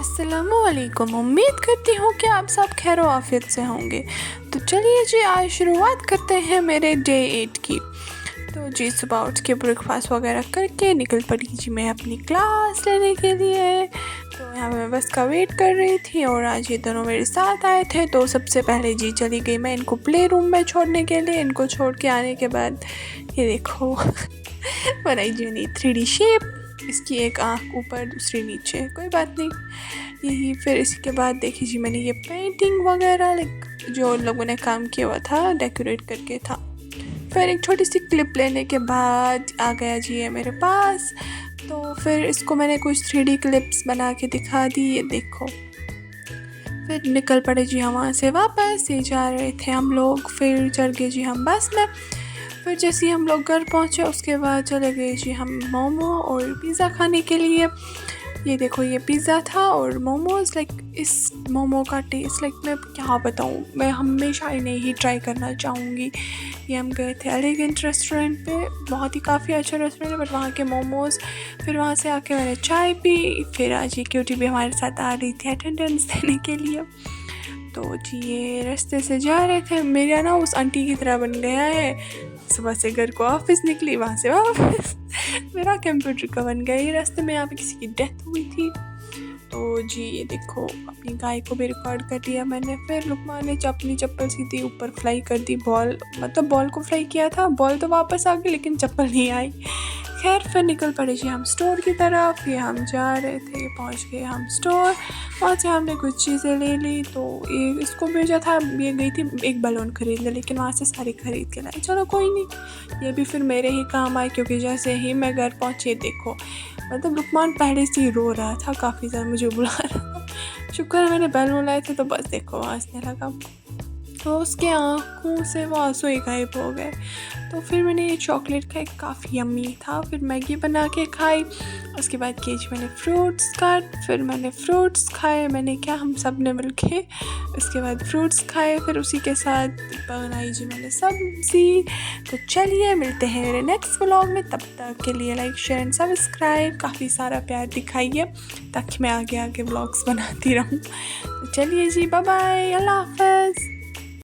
अस्सलामुअलैकुम। उम्मीद करती हूँ कि आप सब खैर आफियत से होंगे। तो चलिए जी, आज शुरुआत करते हैं मेरे डे 8 की। तो जी, सुबह उठ के ब्रेकफास्ट वगैरह करके निकल पड़ी जी मैं अपनी क्लास लेने के लिए। तो यहाँ मैं बस का वेट कर रही थी और आज ये दोनों मेरे साथ आए थे। तो सबसे पहले जी चली गई मैं इनको प्ले रूम में छोड़ने के लिए। इनको छोड़ के आने के बाद ये देखो बनाई जी मैंने 3D शेप। इसकी एक आँख ऊपर दूसरी नीचे, कोई बात नहीं। यही फिर इसके बाद देखी जी मैंने ये पेंटिंग वगैरह लाइक जो लोगों ने काम किया हुआ था, डेकोरेट करके था। फिर एक छोटी सी क्लिप लेने के बाद आ गया जी ये मेरे पास। तो फिर इसको मैंने कुछ 3D क्लिप्स बना के दिखा दी, ये देखो। फिर निकल पड़े जी हम वहाँ से वापस। ये जा रहे थे हम लोग, फिर चढ़ गए जी हम बस में। फिर जैसे ही हम लोग घर पहुँचे उसके बाद चले गए जी हम मोमो और पिज़्ज़ा खाने के लिए। ये देखो, ये पिज़्ज़ा था और मोमोज़। लाइक इस मोमो का टेस्ट लाइक मैं क्या बताऊँ, मैं हमेशा इन्हें ही ट्राई करना चाहूँगी। ये हम गए थे एलिगेंट रेस्टोरेंट पे, बहुत ही काफ़ी अच्छा रेस्टोरेंट है, बट वहाँ के मोमोज़। फिर वहाँ से आके मैंने चाय पी। फिर आज ये क्यूटी भी हमारे साथ आ रही थी अटेंडेंस देने के लिए। तो जी ये रास्ते से जा रहे थे, मेरा ना उस आंटी की तरह बन गया है। सुबह से घर को ऑफिस निकली, वहाँ से वापस मेरा कंप्यूटर का बन गया। ये रास्ते में यहाँ पे किसी की डेथ हुई थी। तो जी ये देखो, अपनी गाय को भी रिकॉर्ड कर लिया मैंने। फिर लुकमान ने अपनी चप्पल सीधी ऊपर फ्लाई कर दी। बॉल मतलब बॉल को फ्लाई किया था, बॉल तो वापस आ गई लेकिन चप्पल नहीं आई। खैर फिर निकल पड़े जी हम स्टोर की तरफ। ये हम जा रहे थे, पहुंच गए हम स्टोर। वहाँ से हमने कुछ चीज़ें ले ली। तो ये इसको भेजा था, ये गई थी एक बलून खरीद ले, लेकिन वहाँ से सारी खरीद के लाई। चलो कोई नहीं, ये भी फिर मेरे ही काम आए, क्योंकि जैसे ही मैं घर पहुँची देखो, मतलब लुकमान पहले से ही रो रहा था, काफ़ी ज़्यादा मुझे बुला रहा था। शुक्र है मैंने बैलून लाए थे, तो बस देखो हंसने लगा। तो उसके आँखों से वो आंसू ही गायब हो गए। तो फिर मैंने ये चॉकलेट खाई, काफ़ी यम्मी था। फिर मैगी बना के खाई। उसके बाद किए मैंने फ्रूट्स कट। फिर मैंने फ्रूट्स खाए, मैंने क्या, हम सब ने मिल के। उसके बाद फ्रूट्स खाए, फिर उसी के साथ बनाई जी मैंने सब्ज़ी। तो चलिए मिलते हैं मेरे नेक्स्ट व्लॉग में। तब तक के लिए लाइक शेयर एंड सब्सक्राइब, काफ़ी सारा प्यार दिखाइए ताकि मैं आगे आगे व्लॉग्स बनाती रहूँ। तो चलिए जी, बाय बाय, अल्लाह हाफ़िज़।